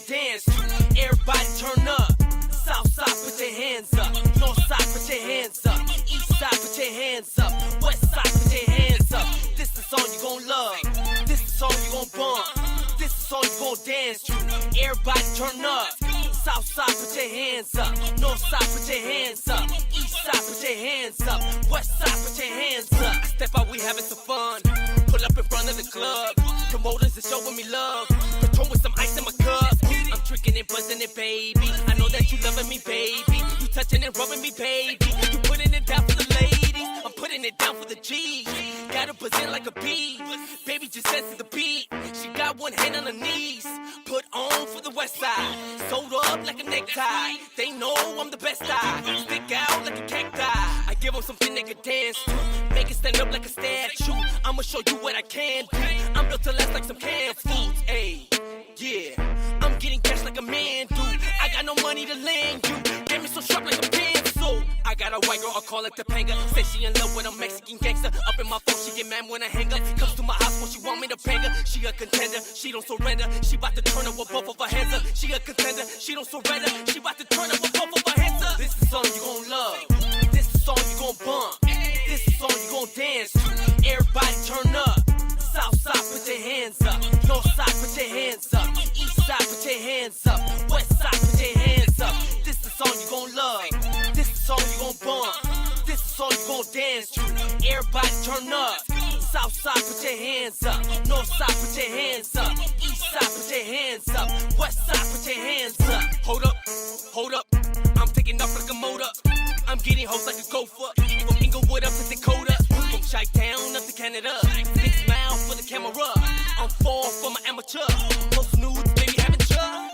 dance to. Everybody turn up. South side, put your hands up. North side, put your hands up. East side, put your hands up. West side, put your hands up. This the song you gon' love. This the song you gon' bump. This the song you gon' dance to. Everybody turn up. South side, put your hands up. North side, put your hands up. East side, put your hands up. West side, put your hands up. I step out, we having some fun. Pull up in front of the club. Promoters is showing me love. Patron with some ice in my cup. I'm drinking and buzzing it, baby. I know that you loving me, baby. You touching and rubbing me, baby. You putting it down for the ladies. I'm putting it down for the G's. Got her buzzing like a bee. Baby just sense the beat. She got one hand on her knees. Put on for the west side. Sewed up like a necktie. They know I'm the best I. Stick out like a cacti. I give them something they can dance to. Make it stand up like a statue. I'ma show you what I can do. I'm built to last like some canned foods. Ayy, yeah. I'm getting cash like a man do. I got no money to lend you. Get me so sharp like a pencil. I got a white girl, I call it Topanga. Say she in love with a Mexican gangster. Up in my phone, she get mad when I hang up. Comes to my house when she want me to bang her. She a contender, she don't surrender. She bout to turn her with both of her hands up. She a contender, she don't surrender. She bout to turn her with both of her hands up. This is the song you gon' love. This is the song you gon' bump. This is the song you gon' dance to. Everybody turn up. South side, put your hands up. North side, put your hands up. East side, put your hands up. West side, put your hands up. This the song you gon' love. This the song you gon' bump. This the song you gon' dance to. Everybody turn up. South side, put your hands up. North side, put your hands up. East side, put your hands up. West side, put your hands up. Hold up, hold up. I'm taking off like a motor. I'm getting hoes like a gopher. From Inglewood up to Dakota. From Chi-Town up to Canada. Big smile for the camera. I'm fall for my amateur. Post nudes, baby, having trouble.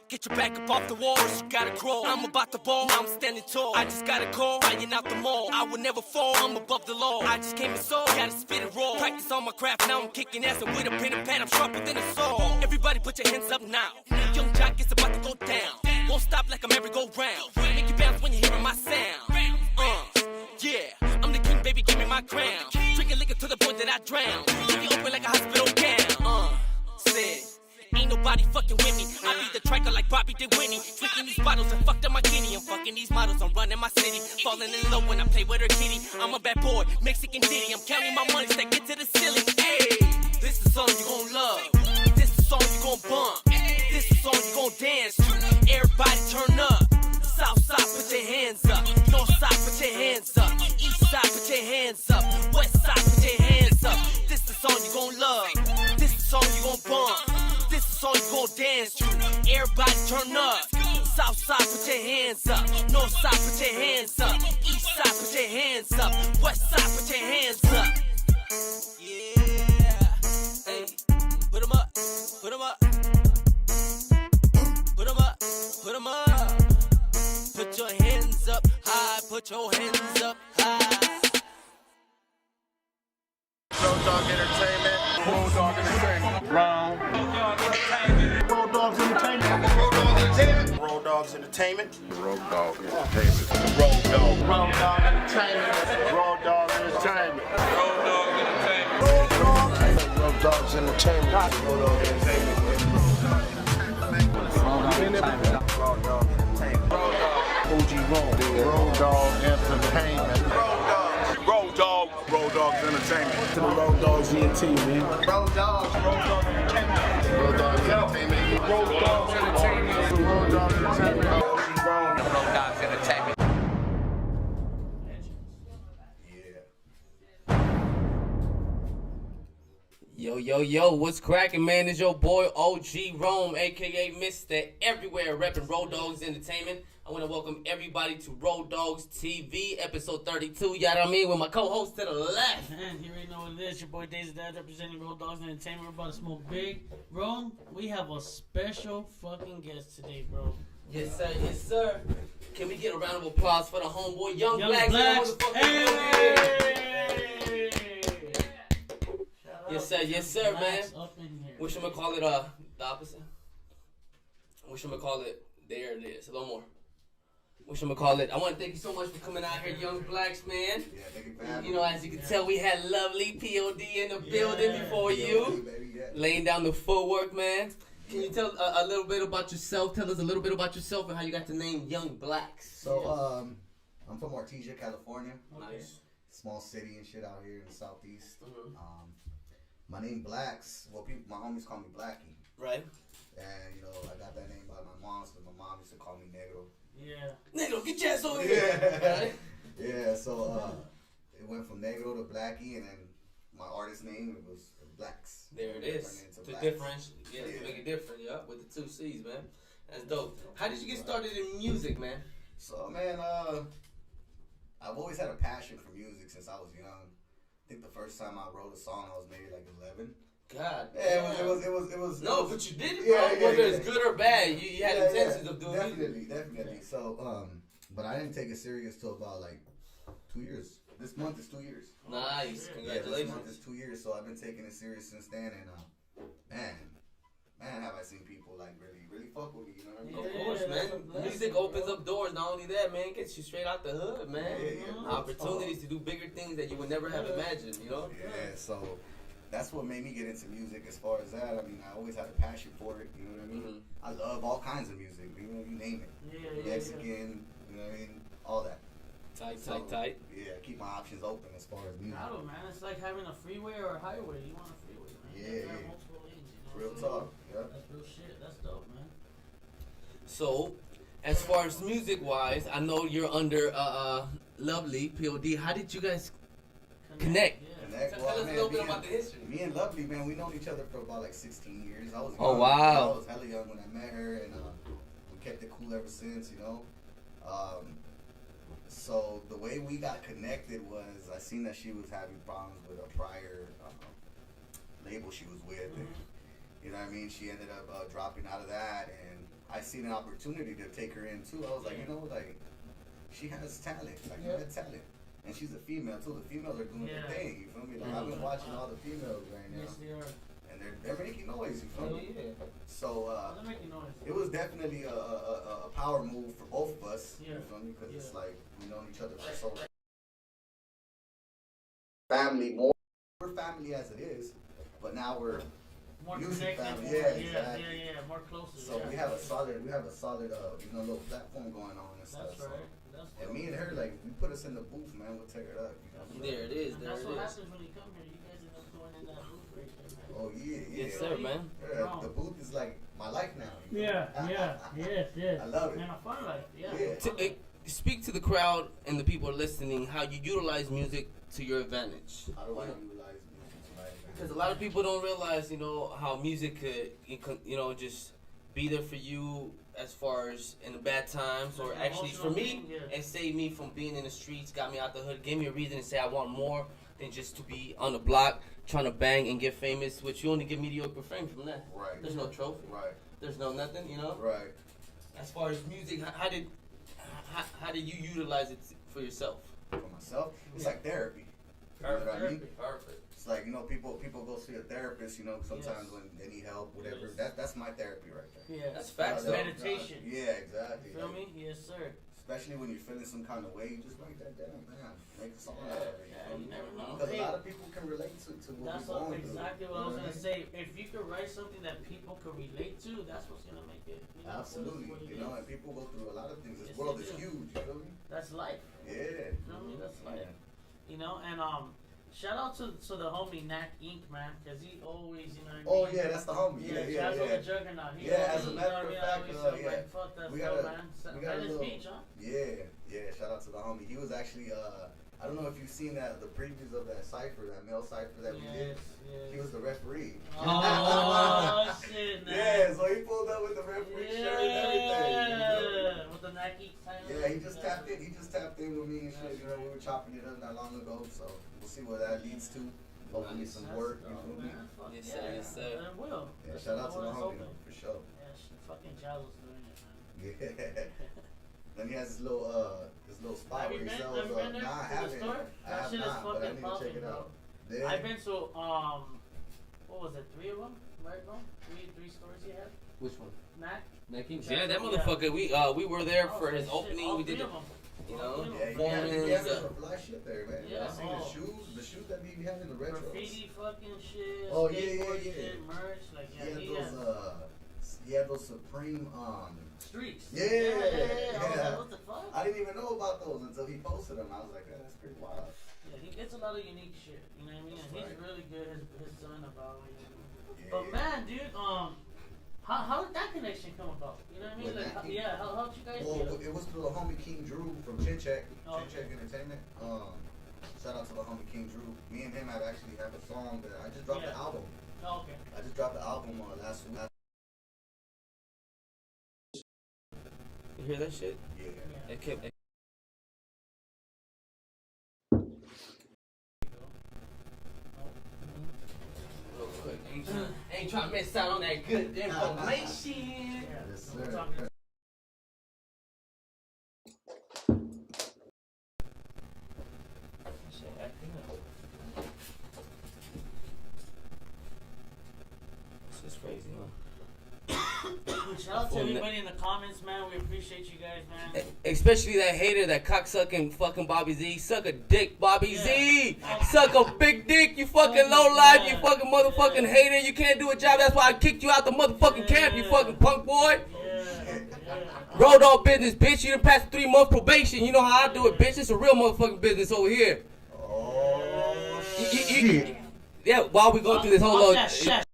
Get your back up off the walls, you gotta crawl. I'm about to ball, now I'm standing tall. I just got a call, flying out the mall. I will never fall, I'm above the law. I just came and saw, gotta spit it raw. Practice on my craft, now I'm kicking ass. And with a pen and pad, I'm sharper than a saw. Everybody put your hands up now. Young Jock is about to go down. Won't stop like a merry-go-round. Make you bounce when you're hearing my sound. Yeah, I'm the king, baby, give me my crown. Drinking liquor to the point that I drown. Leave you open like a hospital gown. Said, ain't nobody fucking with me. I beat the tracker like Bobby did Winnie. Drinking these bottles and fucked up my kidney. I'm fucking these models, I'm running my city. Falling in love when I play with her kitty. I'm a bad boy, Mexican ditty. I'm counting my money, that get to the ceiling. Hey, this is the song you gon' love. This is the song you gon' bump. This is the song you gon' dance to. Everybody turn up. South side, put your hands up. North side, put your hands up. East side, put your hands up. West side, put your hands up. This the song you gon' love. This the song you gon' bump. This the song you gon' dance to. Everybody turn up. South side, put your hands up. North side, put your hands up. East side, put your hands up. West side, put your hands up. Yeah. Hey, put 'em up. Put 'em up. Put 'em up. Put 'em up. Put your hands up high, put your hands up high. Rowdoggs Entertainment. Rowdoggs Entertainment. Rowdoggs Entertainment. Rowdoggs Entertainment. Rowdoggs Entertainment. Rowdoggs Entertainment. Rowdoggs Entertainment. Rowdoggs Entertainment. Rowdoggs Entertainment. Rowdoggs Entertainment. OG Rowdoggs Entertainment. Rowdoggs Entertainment. To the Rowdoggs GT, man. Rowdoggs Entertainment. Rowdoggs Entertainment. Rowdoggs Entertainment. Rowdoggs Entertainment. Rowdoggs Entertainment. Yo, what's cracking, man? It's your boy OG Rome, aka Mr. Everywhere, repping Rowdoggs Entertainment. I want to welcome everybody to Rowdoggs TV, episode 32. You know what I mean? With my co-host to the left. Man, you already know what it is. Your boy Dazer Dabs representing Rowdoggs Entertainment. We're about to smoke big. Rome, we have a special fucking guest today, bro. Yes, sir. Yes, sir. Can we get a round of applause for the homeboy, Young Blacks? BLACCS. Hey! Yes, sir, man. Up in here. Wish I'm gonna call it the opposite. Wish I'm gonna call it there it is. A little more. Wish I'm gonna call it. I want to thank you so much for coming out here, Young Blacks, man. Yeah, thank you for having You know, as you can tell, we had lovely POD in the building before you. Baby, yeah. Laying down the footwork, man. Can you tell a little bit about yourself? Tell us a little bit about yourself and how you got the name Young BLACCS. So, I'm from Artesia, California. Nice. Small city and shit out here in the southeast. My name BLACCS. Well, my homies call me Blackie. Right. And you know, I got that name by my mom, so my mom used to call me Negro. Yeah. Negro, get your ass over here. Right? Yeah. So it went from Negro to Blackie, and then my artist name it was BLACCS. There it is. To differentiate, to make it different, yeah, with the 2 C's, man. That's dope. How did you get started in music, man? So, man, I've always had a passion for music since I was young. I think the first time I wrote a song, I was maybe like 11. God. Yeah, it was. No, but you did it, Yeah, bro. yeah, Whether yeah. it's good or bad, you had intentions of doing definitely, it. Definitely. So, but I didn't take it serious till about like 2 years. This month is 2 years. Nice. Yeah, this Congratulations. month is 2 years, so I've been taking it serious since then, and man, have I seen people like really fuck with me, you know what I mean? Of course, Yeah, man. that's a blessing, Music opens up doors. Not only that, man, it gets you straight out the hood, man. Yeah. Opportunities to do bigger things that you would never have imagined, you know? Yeah, so that's what made me get into music as far as that. I mean, I always had a passion for it, you know what I mean? I love all kinds of music, you know, you name it. Yeah. Mexican, you know what I mean? All that. Tight. Yeah, keep my options open as far as music. I don't know, man. It's like having a freeway or a highway. You want a freeway, man. You Yeah, gotta have yeah. multiple lanes, you know Real what I'm saying? talk, yeah. That's real shit. That's dope, man. So, as far as music-wise, I know you're under Lovely, POD. How did you guys connect? Yeah. Connect, Tell us a man, little bit me about and- the history. Me and Lovely, man, we known each other for about like 16 years. I was Oh, young. wow. I was hella young when I met her, and we kept it cool ever since, you know. So the way we got connected was I seen that she was having problems with a prior label she was with. And, you know what I mean? She ended up dropping out of that, and I seen an opportunity to take her in too. I was like, you know, like she has talent, like you had talent. And she's a female too. The females are doing their thing. You feel me? Like I've been watching all the females right now, Yes, they are. and they're making noise. You feel Oh, me? yeah. So They're making noise. it was definitely a power move for both of us. Yeah. You feel me? Because it's Yeah. like we known each other for so family more. We're family as it is, but now we're More music connected. family. More, Yeah, exactly. yeah. More closer. So yeah. we have a solid you know, little platform going on and stuff. That's So. right. That's And dope. me and her, like, we put us in the booth, man. We'll take it up. You know? There it is. And There that's it what is. happens when you come here. You guys end up going in that booth right there, man. Oh yeah. Yes, sir, man. Yeah, the booth is like my life now. you know? yes. I love it. And a fun life, yeah. Yeah. Speak to the crowd and the people listening how you utilize music to your advantage. How do I utilize music tonight, man? Because a lot of people don't realize, you know, how music could, you know, just be there for you as far as in the bad times, or Like an actually for emotional me, thing, yeah. and saved me from being in the streets, got me out the hood, gave me a reason to say I want more than just to be on the block trying to bang and get famous, which you only get mediocre fame from that. Right. There's no trophy. Right. There's no nothing, you know. Right. As far as music, how did you utilize it for yourself? For myself, it's like therapy. You know what I mean? Perfect. It's like, you know, people go see a therapist, you know, sometimes Yes. when they need help, whatever. Yes. that's my therapy right there. Yeah. That's facts, though. Meditation. Yeah, exactly. Feel Like, me? Yes, sir. especially when you're feeling some kind of way, you just write that down, man. Make a song out of it. Yeah, you never know. Because Hey, a lot of people can relate to what that's we're what, going through. exactly what I was gonna say. If you could write something that people could relate to, that's what's gonna make it. You know, Absolutely. what it You know, is. and people go through a lot of things. This Yes, world they is do. huge, you feel me? That's life. Yeah. You know what I mean? That's life. You know, and shout out to the homie Knack Inc. man, cause he always, you know what I Oh mean? yeah, that's the homie. Yeah, yeah, Shout out to yeah. the Juggernaut. He Yeah, always, as a you matter know of what I mean? fact, Always yeah. like, fuck that We stuff, got a- man. we got a Venice little- Beach, huh? Yeah. Shout out to the homie. He was actually I don't know if you've seen the previews of that cipher, that male cipher that we did. He was the referee. Oh shit, man. Yeah, so he pulled up with the referee shirt and everything. you know? Yeah, with the Nike title. Yeah, he just tapped in. He just tapped in with me and shit. You know, we were chopping it up not long ago, so we'll see what that leads to. Hopefully some work. You feel me? Man, fuck Yes, yeah. sir, yes, sir. It will. Yeah, shout out to the It's homie open. for sure. Yeah, fucking Jazzo's doing it, man. Yeah. Then he has this little spot Have where you he been? sells. Have you been there Nah, I to the haven't. store? I That have shit is not, but I fucking need to check popping, it bro. out. Yeah. I've been to what was it? 3 of them, right, bro? Three stores he had. Which one? Mac. Yeah, that motherfucker. We were there for his Oh, shit, opening. all We did three it. of 'em. You All know, three of 'em. Yeah, he performance. has some fly shit there, man. Yeah, I seen oh. the shoes that he had in the retros. Graffiti fucking shit. Oh, yeah, skateboard yeah. shit, merch, like He yeah, had he those has. Yeah, those Supreme Streaks. Yeah. I was like, what the fuck? I didn't even know about those until he posted them. I was like, that's pretty wild. Yeah, he gets a lot of unique shit. You know what I mean? And he's really good. His son about it. Yeah, But man, dude, how did that connection come about? You know what I mean? With Like, Mackie? how'd you guys Well, get? it was through the homie King Drew from Chincheck, Oh. Chincheck Entertainment. Shout out to the homie King Drew. Me and him have actually have a song that I just dropped the album. Oh, okay. I just dropped the album last week. You hear that shit? Yeah. It kept. Real quick. Ain't trying to miss out on that good information. Yes, We're sir. talking- Shit, acting up. This is crazy, huh? Shout out to everybody in the comments, man. We appreciate you guys, man. Especially that hater, that cocksucking fucking Bobby Z. Suck a dick, Bobby Yeah. Z. Suck a big dick, you fucking low life, you fucking motherfucking hater. You can't do a job. That's why I kicked you out the motherfucking camp, you fucking punk boy. Road dog business, bitch. You done passed 3 months probation. You know how I do it, bitch. It's a real motherfucking business over here. Oh, Yeah, while we going through this whole Watch little that shit.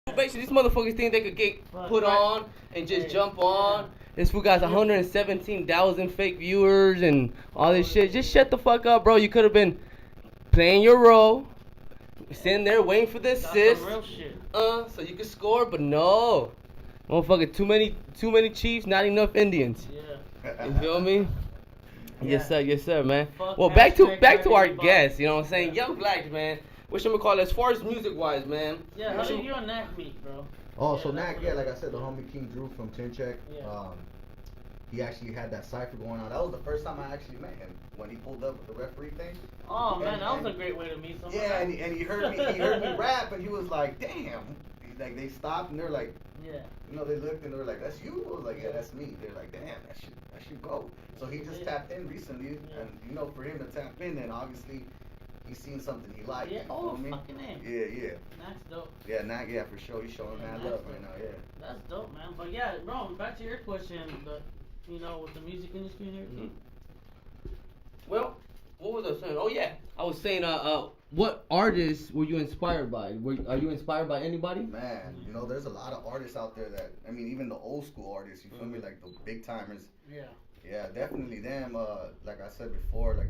probation, these motherfuckers think they could get put on and just jump on. This fool got 117,000 fake viewers and all this shit. Just shut the fuck up, bro. You could have been playing your role, sitting there waiting for the That's assist, some real shit. so you could score. But no, motherfucker, too many Chiefs, not enough Indians. Yeah. You feel me? Yeah. Yes sir, man. Fuck Well, back to hashtag our everybody. guests. You know what I'm saying? Young Blacks, man. What should we call it? As far as music wise, man. Yeah, how did you and Knack meet, bro? Oh, Yeah, so that's Knack, what yeah, it like I is. said, the homie King Drew from Chincheck. Yeah. He actually had that cipher going on. That was the first time I actually met him when he pulled up with the referee thing. Oh, man, And- that was and- a great way to meet someone. Yeah, and he heard me rap, and he was like, "Damn!" Like they stopped and they're like, Yeah. you know, they looked and they were like, "That's you?" I was like, "Yeah, that's me." They're like, "Damn, that should go." So he just tapped in recently, Yeah. and you know, for him to tap in, then obviously he's seen something he liked. Yeah, you oh, feel me? fucking name. Yeah. That's dope. Yeah, Knack, yeah, for sure. He's showing mad love right now, yeah. That's dope, man. But yeah, bro, back to your question, you know, with the music industry and everything. Well, what was I saying? Oh yeah, I was saying, what artists were you inspired by? Are you inspired by anybody? Man, you know, there's a lot of artists out there that, I mean, even the old school artists, you feel me, like the big timers. Yeah. Yeah, definitely them. Like I said before, like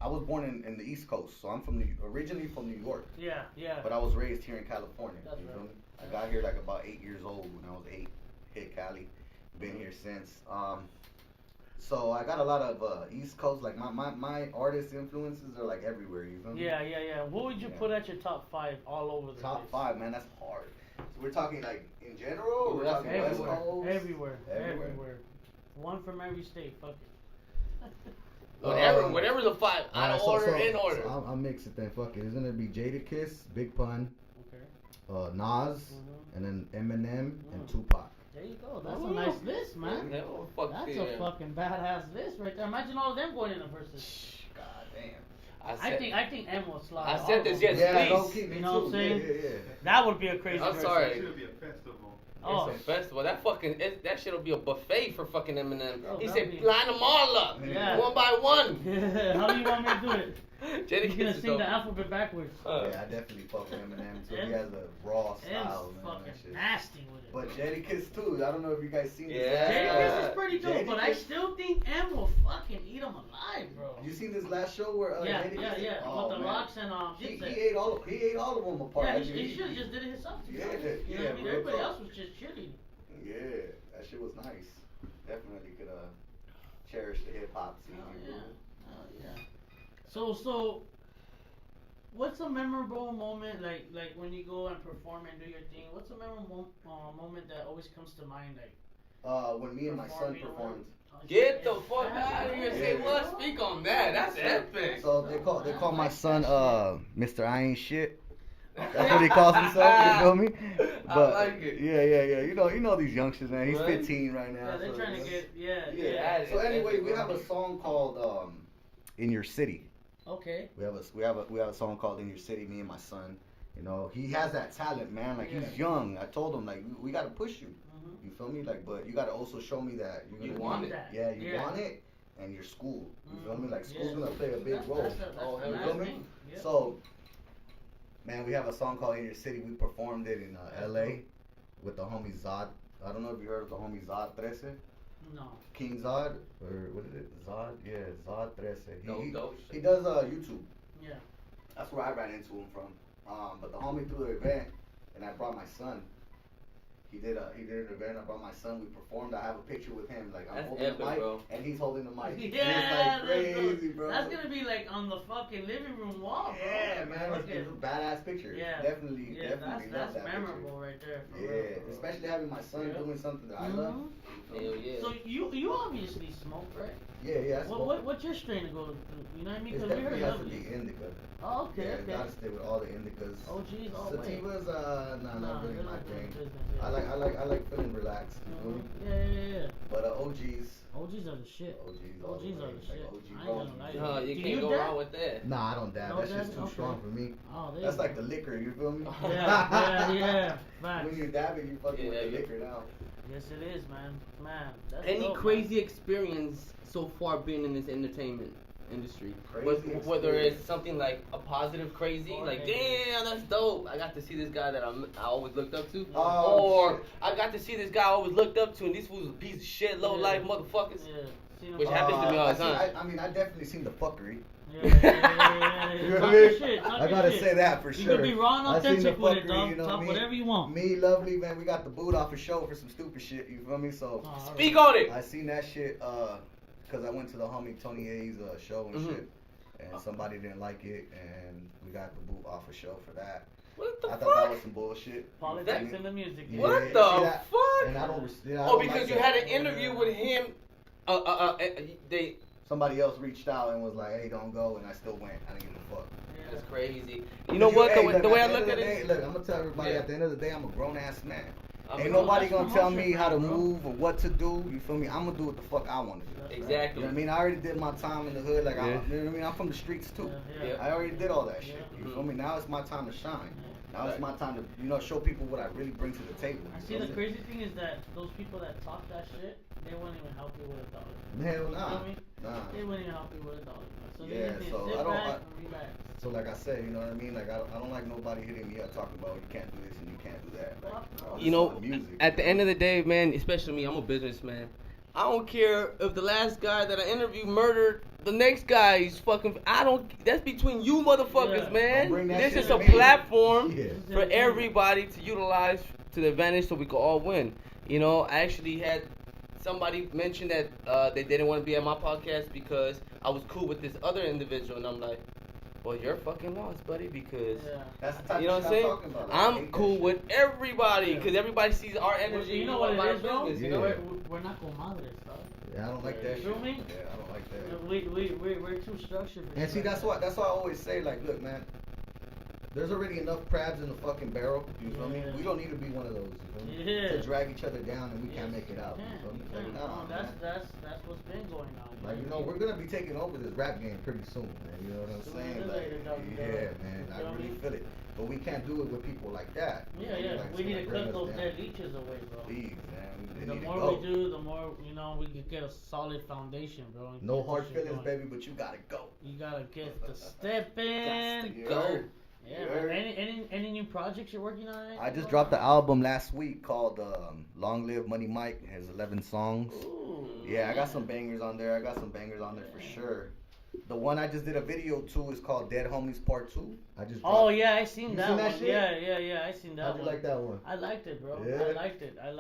I was born in the East Coast, so I'm originally from New York, Yeah, yeah. but I was raised here in California. That's You feel right. me? I got here like about 8 years old when I was 8. Hit Cali, been here since. So I got a lot of East Coast, like my artist influences are like everywhere. You feel me? Yeah. What would you Yeah. put at your top 5 all over the Top place? 5, man, that's hard. So we're talking like in general, or we're That's talking West Everywhere. Coast. Everywhere. One from every state. Fuck it. Whatever the 5, out of order, in order. So I'll mix it then. Fuck it. It's gonna be Jadakiss, Big Pun, Okay. Nas, Mhm. and then Eminem and Mm. Tupac. There you go. That's Ooh. a nice list, man. Yeah, well, fuck That's yeah. a fucking badass list right there. Imagine all of them going in the verses. God damn. I think M will slide. I all said of this, them. yes, Yeah, please. don't keep me You know what I'm too. saying? Yeah. That would be a crazy. I'm verse. sorry. It should be a festival. Oh, It's a festival. That shit'll be a buffet for fucking Eminem. Oh, He that'd said, be- line them all up, Yeah. one by one. How do you want me to do it? Jadakiss He's gonna is sing dope. the alphabet backwards. Yeah, I definitely fuck with Eminem too. He has a raw M's style, man. fucking That shit. nasty with it. But Jadakiss too. I don't know if you guys seen this. Yeah. Jadakiss is pretty dope, but I Jadakiss- still think M will fucking eat him alive, bro. You seen this last show where Jadakiss? Oh, with the man. Locks and He Dipset. ate all of them apart. Yeah, I he mean, should have just did it himself. Yeah, You know what I mean? real Everybody talk. else was just chilling. Yeah, that shit was nice. Definitely could cherish the hip hop scene. Oh you know? yeah, oh yeah. So, what's a memorable moment like when you go and perform and do your thing? What's a memorable moment that always comes to mind like? When me and my son Performing or performed. Get the fuck out of here. Say what? Speak on that. That's epic. So they call my son Mr. I Ain't Shit. That's what he calls himself. You feel me? But I like it. yeah. You know these youngsters, man. He's Right. 15 right now. Yeah, they're so, trying you to know. get Yeah. So anyway, we have a song called In Your City. Okay. We have a song called In Your City. Me and my son, You know, he has that talent, man. Like, he's young. I told him, like, we got to push you. You feel me? Like, but you got to also show me that you're gonna want be- it. Yeah, you want it, and you're school. You feel me? Like, school's gonna play a big role. You feel me? Yep. So, man, we have a song called In Your City. We performed it in LA with the homie Zod. I don't know if you heard of the homie Zod 13. No. King Zod, or what is it? Zod? Yeah, Zod 13. Dope He shit. does YouTube. Yeah. That's where I ran into him from. But the homie threw the event, and I brought my son. He did an event. I brought my son. We performed. I have a picture with him. Like, I'm That's holding epic, the mic, bro. and he's holding the mic. Yeah, And it's like crazy, bro. That's gonna be like on the fucking living room wall, bro. Yeah, man, it's a badass picture. Yeah. Definitely, Yeah, definitely that's love that memorable right there. For picture. real, Yeah, bro. especially having my son Yeah. doing something that I love. Hell yeah. So you obviously smoke, right? Yeah, that's What's your strain to go to? You know what I mean? It Because we heard definitely has to lovely. be indica. Oh, okay, Yeah, okay. gotta stay with all the indicas. Oh, geez, oh, wait. Sativas, Nah, not really they're my not doing thing. business, yeah. I like feeling relaxed. You feel me? Yeah. But OGs. OGs are the shit. OGs all OGs the are way, the like shit. OG I ain't Rome. gonna lie. No, you Do can't go dab? wrong with that. Nah, I don't dab. No That's just dab? too Okay. strong for me. Oh, there That's you like go. the liquor, you feel me? Yeah. Facts. When you're dabbing, you fucking with Yeah, the yeah. liquor now. Yes, it is, man. That's Any dope, crazy experience so far being in this entertainment industry? Crazy Whether it's experience. something like a positive crazy, Or like negative. damn, that's dope. I got to see this guy that I always looked up to. Oh, or shit. I got to see this guy I always looked up to, and this fool's a piece of shit, low life motherfuckers. Yeah. Seen him Which pop- happens to me all the time. I mean, I definitely seen the fuckery. Yeah. You know Talk what I your mean? shit. Talk I your gotta shit. say that for You sure. can be raw and I seen the authentic with it, fuckery, dog. you know Talk me? whatever you want. Me, Lovely, man, we got the boot off a show for some stupid shit, you feel me? So, Oh, Speak on it. I seen that shit, cause I went to the homie Tony A's show and shit. And somebody didn't like it, and we got the boot off a show for that. What the I thought fuck? that was some bullshit. Politics in the music. Yeah. What see the that? fuck? And I don't, yeah, I Oh, don't because like you that. had an interview with him. They. Somebody else reached out and was like, "Hey, don't go," and I still went. I didn't give a fuck. That's crazy. You know what? Hey, The way I at look end at of the it. day, look, I'm gonna tell everybody Yeah. at the end of the day, I'm a grown ass man. I'm Ain't a- nobody that's gonna tell me promotion, how to bro. move or what to do. You feel me? I'm gonna do what the fuck I want to do. You Exactly. know what I mean? I already did my time in the hood. Like, Yeah. you know what I mean? I'm from the streets too. Yeah. Yeah. I already did all that shit. Yeah. You feel me? Now it's my time to shine. Now Right. it's my time to, show people what I really bring to the table. I you see feel the me? crazy thing is that those people that talk that shit, they wouldn't even help you with a dollar. Hell nah. You know what I mean? Nah. They wouldn't even help you with a dollar. So Yeah, they just need so to sit I don't- back and relax. So like I said, you know what I mean? Like I don't like nobody hitting me up talking about you can't do this and you can't do that. Like, all You this know, other music, at the end of the day, man, especially me, I'm a businessman. I don't care if the last guy that I interviewed murdered the next guy. He's fucking. I don't. That's between you motherfuckers, Yeah. man. Don't bring that This shit is to a me. platform Yeah. for everybody to utilize to the advantage, so we can all win. You know, I actually had somebody mention that they didn't want to be at my podcast because I was cool with this other individual, and I'm like, well, you're fucking lost, buddy, because. Yeah. That's the type You know of what I'm shit saying? talking about. Like, I I'm hate cool that with everybody because everybody sees our energy. You know what it our is, bro? business, you Yeah. know? We're not comadres, dog. shit. Yeah, I don't like that Feel shit. me? Yeah, I don't like that. We're too structured. For And shit see, like that's why I always say, like, look, man, there's already enough crabs in the fucking barrel. You feel me? Yeah. We don't need to be one of those. You feel me? Yeah. To drag each other down and we can't Yes, make it out. you You feel me? can. Like, No, nah, that's man. what's been going on. Like, we're gonna be taking over this rap game pretty soon, man. You know what I'm Sooner saying? than Like, later, dog, yeah, dog. man, I You feel really me? feel it. But we can't do it with people like that. You Yeah, know, yeah. like, We it's need gonna to bring cut us those down. dead leeches away, bro. Please, man. They The need to more go. we do, the more we can get a solid foundation, bro. and No get hard this shit feelings, going. baby, but you gotta go. You gotta get the step in. You Go. heard? Yeah, You man. heard? Any new projects you're working on? I just dropped the album last week called Long Live Money Mike. It has 11 songs. Ooh, Yeah, I got some bangers on there. For sure. The one I just did a video to is called Dead Homies Part 2. I just Oh dropped- yeah, I seen You that seen one. that shit? Yeah, I seen that How'd you one. like that one? I liked it, bro. Yeah? I liked it. Yeah, I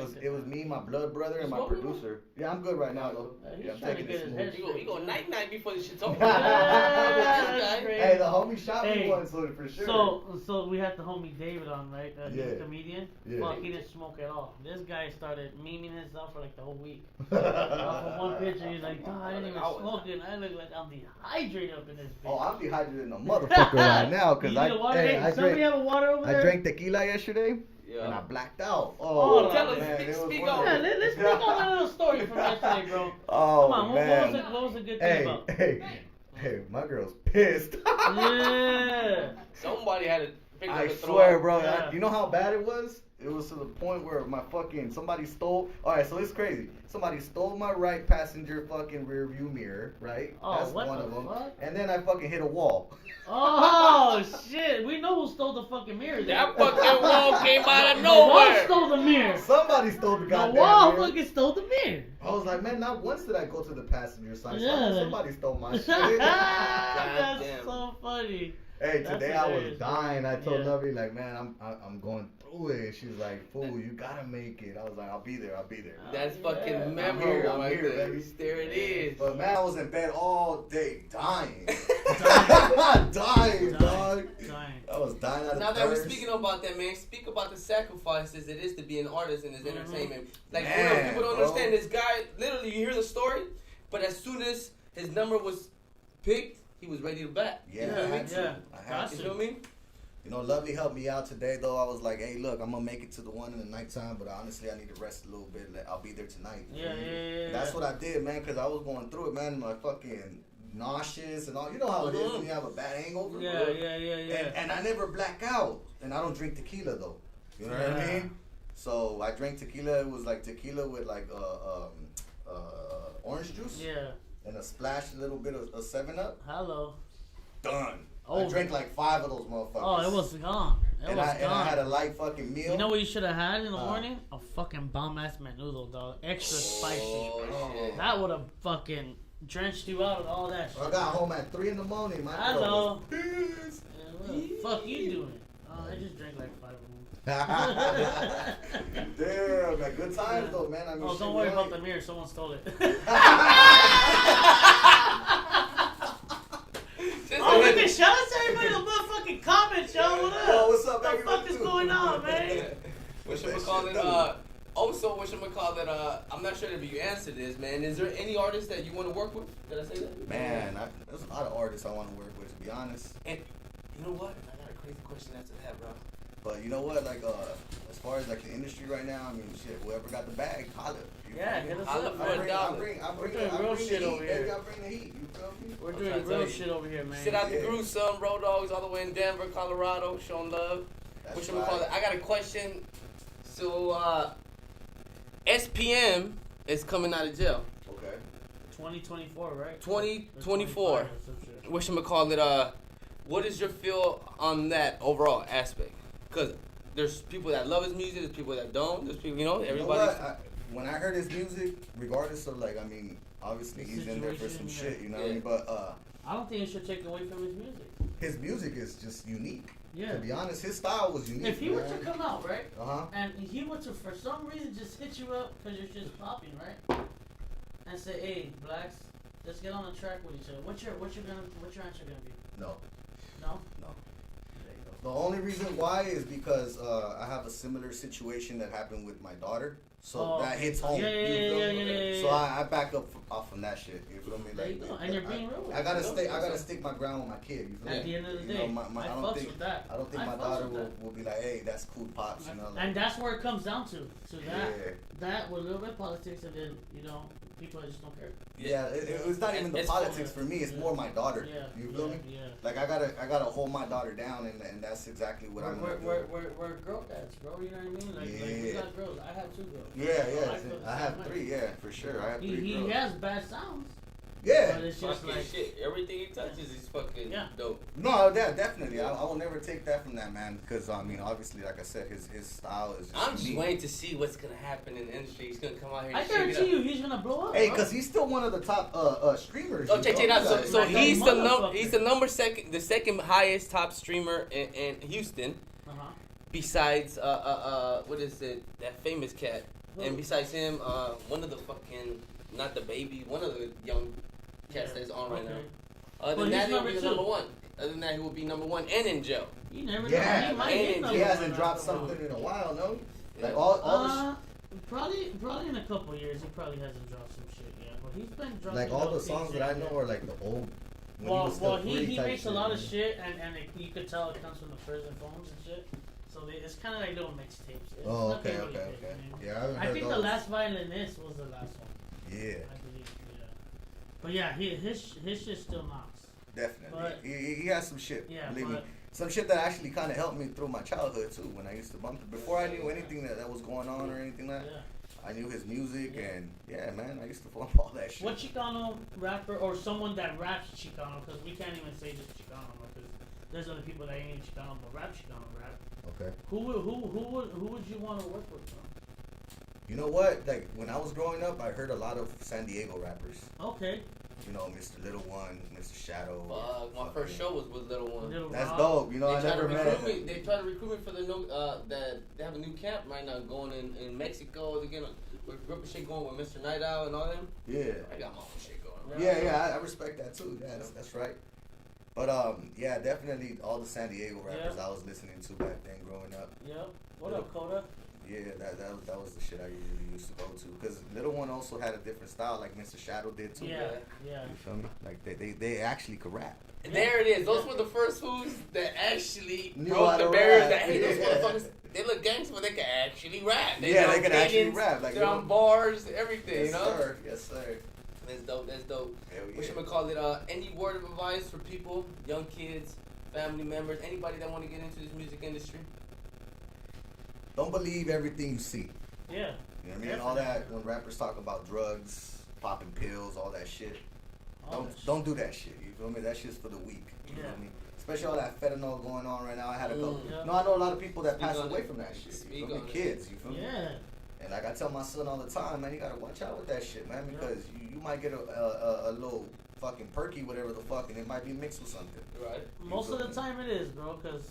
liked it was me, my blood brother, and my smoking? producer. Yeah, I'm good right now though. He's Yeah, I'm trying to taking get it his smooth. head You go night before this shit's over. Yeah, This guy. great. Hey, the homie shot me Hey, one, so for sure. So we had the homie David on, right? He's Yeah. a comedian. Yeah. Fuck, he didn't smoke at all. This guy started memeing himself for like the whole week. Off of one picture, he's like, "Dog, I didn't even smoke it. I look like I'm dehydrated up in this bitch." Oh, I'm dehydrated in a motherfucker right now because You need a water? Hey, somebody have a water over I there? drank tequila yesterday and I Yeah. blacked out. Oh, tell us, man, speak- it was speak one of on. Yeah, those- let's speak on a little story from yesterday, bro. Oh, Come on, man. what was the good thing Hey, about? hey, my girl's pissed. Yeah. Somebody had to pick up I and throw swear, up. bro. Yeah. You know how bad it was? It was to the point where somebody stole. All right, so it's crazy. Somebody stole my right passenger fucking rear view mirror, right? Oh, That's what one the of them. fuck? And then I fucking hit a wall. Oh shit! We know who stole the fucking mirror. That fucking wall came out of The wall nowhere. stole the mirror. Somebody stole the The goddamn wall mirror. fucking stole the mirror. I was like, man, not once did I go to the passenger side. Yeah. Somebody stole my shit. That's Goddamn. so funny. Hey, That's today I was hilarious, dying. I told yeah. Lovey, like, man, I'm going through it. She was like, fool, you gotta make it. I was like, I'll be there. That's Yeah. fucking I'm memorable I'm right here, there. baby. There it is. But man, I was in bed all day dying. dying, dog. Dying. I was dying out of Now that we're thirst. speaking about that, man, speak about the sacrifices it is to be an artist in this entertainment. Like, Man, you know, people don't bro. understand this guy. Literally, you hear the story, but as soon as his number was picked, he was ready to bat. Yeah, You know I what I had mean? to. Yeah. I had You to. feel me? You know, Lovely helped me out today, though. I was like, hey, look, I'm going to make it to the one in the nighttime, but honestly, I need to rest a little bit. Like, I'll be there tonight. Yeah. That's what I did, man, because I was going through it, man. My fucking nauseous and all. You know how it is when you have a bad hangover? Yeah. And I never black out. And I don't drink tequila, though. You know what I Yeah. mean? So I drank tequila. It was like tequila with like orange juice. Yeah. And a splash, a little bit of 7-Up. Hello. Done. I Oh. drank like 5 of those motherfuckers. Oh, it was gone. It And was I gone. had a light fucking meal. You know what you should have had in the morning? A fucking bomb ass menudo, dog. Extra spicy. Oh, shit. That would have fucking drenched you out with all that shit. I got home at 3 in the morning. My I girl know. was pissed. Yeah, what the fuck you doing? Oh, I just drank like 5 of them. Damn, like good times though, man. I mean, Oh, shit, don't worry we about only- the mirror. Someone stole it. Oh, we can shout out to everybody in the motherfucking comments, y'all. What up? Yo, what's up, What the everybody? fuck is going on, man? Whatchamacallit, also, whatchamacallit, I'm not sure if you answered this, man. Is there any artist that you want to work with? Did I say that? Man, there's a lot of artists I want to work with, to be honest. And you know what? I got a crazy question after that, bro. But you know what? Like, as far as like the industry right now, I mean, shit. Whoever got the bag, holla. You Yeah, feel me? get us Holla up, for man. a dollar. I bring doing real the shit heat, over here. baby. I bring the heat. You feel me? We're I'm doing trying to real tell you. shit over here, man. Shout out Yeah. to Gruesome, Rowdoggs, all the way in Denver, Colorado, showing love. That's Whatchamacallit, right. I got a question. So, SPM is coming out of jail. Okay. 2024, right? 2024. Or some shit. Whatchamacallit, what is your feel on that overall aspect? Because there's people that love his music, there's people that don't, there's people, you know, You know everybody. what? When I heard his music, regardless of like, I mean, obviously The he's in there for some situation, shit, you know what I mean? Yeah. But I don't think it should take away from his music. his music is just unique. Yeah. To be honest, his style was unique. If he were to come out, right? Uh-huh. And he were to, for some reason, just hit you up because your shit's popping, right? And say, hey, blacks, let's get on a track with each other. What's your answer gonna be? No. No? No. The only reason why is because I have a similar situation that happened with my daughter. So Oh, that okay. hits home. Yeah, you feel me? yeah. So I back up off from that shit. You feel me? There you go. And you're being real with I gotta it. stay. I gotta stick my ground with my kid. You feel At me? the end of the You day, know, I I don't fucks think. with that. I don't think I my fucks daughter with that. will be like, hey, that's cool, pops. You know. Like, And that's where it comes down to that. Yeah. That with a little bit of politics, and then people just don't care. yeah, it's not even the It's politics for me. It's Yeah. more my daughter. Yeah. You feel me? Yeah. Like I gotta hold my daughter down, and that's exactly what I'm gonna do. We're girl dads, bro. You know what I mean? Like we Yeah. got girls. I have 2 girls. Yeah, So yeah. feel the I same have way. 3. Yeah, for sure. I have 3 He girls. has bad sounds, Yeah. but it's just Fucking like shit. Everything he touches is fucking Yeah. dope. No, yeah, definitely. I will never take that from that man because I mean, obviously, like I said, his style is just I'm just unique. waiting to see what's gonna happen in the industry. He's gonna come out here and I shake it guarantee up. you, he's gonna blow up. Hey, bro. because he's still one of the top streamers. Oh, you check know? it out. So Like, like he's a the motherfucker. he's the second highest top streamer in Houston, Uh-huh. besides what is it, that famous cat, and besides him, one of the fucking, not the baby, one of the young cats that's on right now. Okay. Other But than that, he's he'll be number the 2. number 1. Other than that, he will be number 1 and in jail. You never know. Yeah, He might and get he number he hasn't one dropped after all. something in a while, no? Yeah. Like all the Probably in a couple years, he probably hasn't dropped some shit yet. But he's been dropping. like all the those songs things that I in know there. are like the old. When he Well, was still he free type makes a lot you of know? shit, and you could tell it comes from the prison phones and shit. So it's kind of like little mixtapes. It's Oh, nothing okay, really okay, big, okay. you know? Yeah, I haven't I heard think those. the last violinist was the last one. Yeah, I believe, yeah. But yeah, his shit still knocks. definitely. But- He has some shit. Yeah, believe me. but some shit that actually kind of helped me through my childhood too. When I used to bump it, before I knew anything that was going on or anything like that. Yeah. I knew his music and yeah, man, I used to bump all that shit. What Chicano rapper or someone that raps Chicano? Because we can't even say just Chicano because there's other people that ain't even Chicano but rap Chicano rap. Okay. Who would you want to work with, bro? You know what? Like when I was growing up, I heard a lot of San Diego rappers. Okay. You know, Mr. Little One, Mr. Shadow. My first show was with Little One. That's dope. You know, I never met him. They tried to recruit me for the new that they have a new camp right now going in Mexico. They're getting with group of shit going with Mr. Night Owl and all them. Yeah. I got my own shit going. Yeah, I respect that too. Yeah, that's right. But yeah, definitely all the San Diego rappers I was listening to back then growing up. Yep. What up, Coda? Yeah, that was the shit I usually used to go to. Because Little One also had a different style, like Mr. Shadow did too. Yeah. You feel me? Like they actually could rap. And there it is. Those were the first fools that actually Knew broke how the to barriers. rap. That hey, those motherfuckers, they look gangster, but they can actually rap. They can actually rap. Like they're on bars, everything. Yes, you know. sir. Yes, sir. That's dope. That's dope. Hell yeah. What should we call it? Any word of advice for people, young kids, family members, anybody that want to get into this music industry? Don't believe everything you see. Yeah. You know what I mean? All that when rappers talk about drugs, popping pills, all that shit. Don't do that shit. You feel me? That shit's for the weak. You feel me? Especially all that fentanyl going on right now. I had a couple. No, I know a lot of people that passed away from that shit. You feel me? Kids. You feel me? Yeah. And like I tell my son all the time, man, you gotta watch out with that shit, man, because you might get a little fucking perky, whatever the fuck, and it might be mixed with something. Right. Most of the time it is, bro, because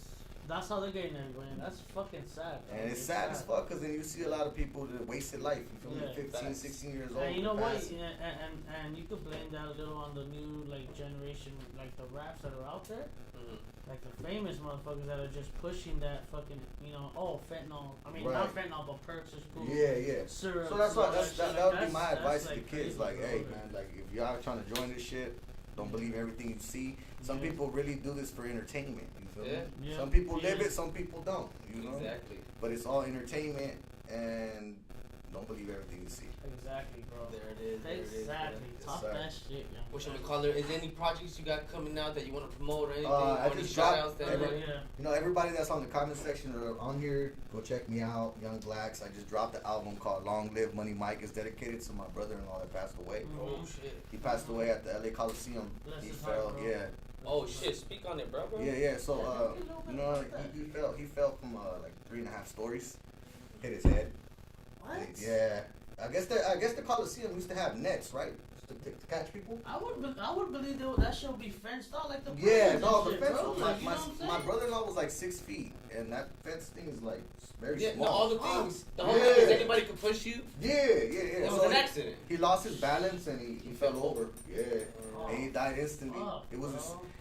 that's how they're getting everybody. And that's fucking sad, bro. And it's sad as fuck, because then you see a lot of people that wasted life. You feel me? 15, 16 years old. And you know what? And you could blame that a little on the new like generation, like the raps that are out there. Like the famous motherfuckers that are just pushing that fucking, fentanyl. I mean, not fentanyl, but perks or cool. Yeah. Syrup. So that's why that would be my advice to the like kids. crazy, Like, bro. hey, man, like if y'all trying to join this shit, don't believe everything you see. Some people really do this for entertainment. You feel me? Yeah. Some people live it, some people don't. You know? Exactly. But it's all entertainment, and don't believe everything you see. Exactly, bro. There it is. Exactly. Yes, Talk sir. that shit, yo. What should we call it? Is there any projects you got coming out that you want to promote or anything? I or any just shout-outs dropped to every- everybody? You know, everybody that's on the comment section or on here, go check me out, Young BLACCS. I just dropped an album called Long Live Money Mike. It's dedicated to my brother-in-law that passed away. Oh shit. He passed away at the LA Coliseum. Bless He his fell, heart, bro. yeah. Oh shit. Speak on it, bro. Yeah. So, you know, he fell from like 3.5 stories, hit his head. What? Yeah. I guess the Coliseum used to have nets, right? To catch people. I would believe that shit would be fenced out like the Yeah, prisons no, and the shit, fence bro. was Like, like you know what I'm my saying? brother-in-law was like 6 feet, and that fence thing is like very Yeah, no, small. all the things. The whole Yeah. thing is anybody could push you. Yeah. It was So an accident. He lost his balance and he fell over. Yeah, and he died instantly. Fuck,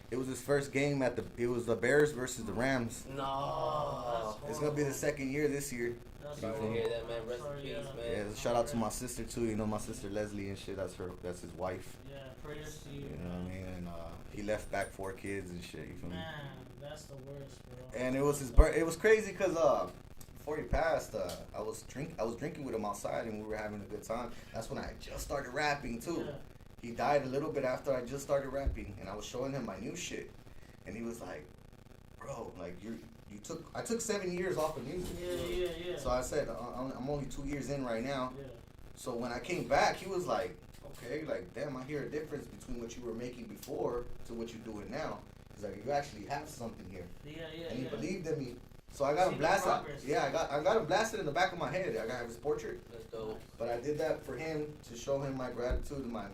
It was his first game at it was the Bears versus the Rams. No. It's gonna be the second year this year. Sorry to hear that, man. Rest in peace, Yeah, man. shout out to my sister too. You know my sister Leslie and shit. That's his wife. Yeah, prayers to you. You know what I mean? And he left back 4 kids and shit. You feel me? Man, that's the worst, bro. And it was his birth. It was crazy because before he passed, I was drinking with him outside and we were having a good time. That's when I just started rapping too. Yeah. He died a little bit after I just started rapping, and I was showing him my new shit, and he was like, "Bro, like I took 7 years off of music." Yeah. So I said, I'm only 2 years in right now. Yeah. So when I came back, he was like, "Okay, like damn, I hear a difference between what you were making before to what you're doing now." He's like, "You actually have something here." Yeah. And he believed in me. So I got him blasted. Yeah, I got him blasted in the back of my head. I got his portrait. That's dope. But I did that for him to show him my gratitude and my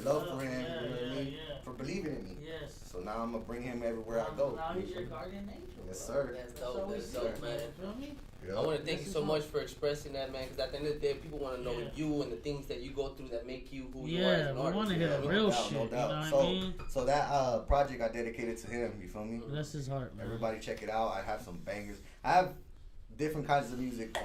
love for him. Yeah, you know what I mean? yeah. For believing in me. Yes. So now I'm gonna bring him everywhere I go. Now he's your guardian angel. Yes, bro. sir. That's all dope. we That's see, dope, man. Feel me? Yeah. I want to thank you This so is much for expressing that, man. Because at the end of the day, people want to know Yeah. you and the things that you go through that make you who you are as Yeah, an we artist. want to you hear know the what I mean? real doubt, shit. no You know doubt. what I mean? So that project I dedicated to him. You feel me? Bless his heart, man. Everybody check it out. I have some bangers. I have different kinds of music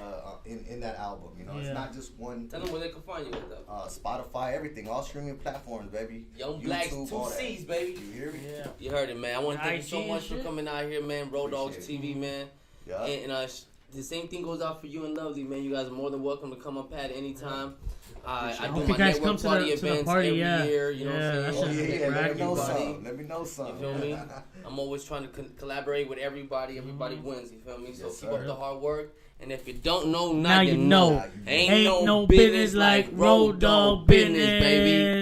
in that album. You know, Yeah. it's not just one. Tell them where they can find you with them. Spotify, everything, all streaming platforms, baby. Young BLACCS, YouTube, all 2 that. C's, baby. You hear me? Yeah. You heard it, man. I want to thank you so IG much for and shit. coming out here, man. Rowdoggs Appreciate TV, man. Yeah. And the same thing goes out for you and Lovely, man. You guys are more than welcome to come up at any time. I hope do you my guys network come to party the events party, every yeah. year. You know Yeah, what I'm that saying? shit's Yeah, let me know Everybody. some. Let me know some. You feel me? I'm always trying to collaborate with everybody. Everybody wins. You feel me? So Yes, keep sir. up the hard work. And if you don't know, Now you know. Ain't no business like road dog business, baby.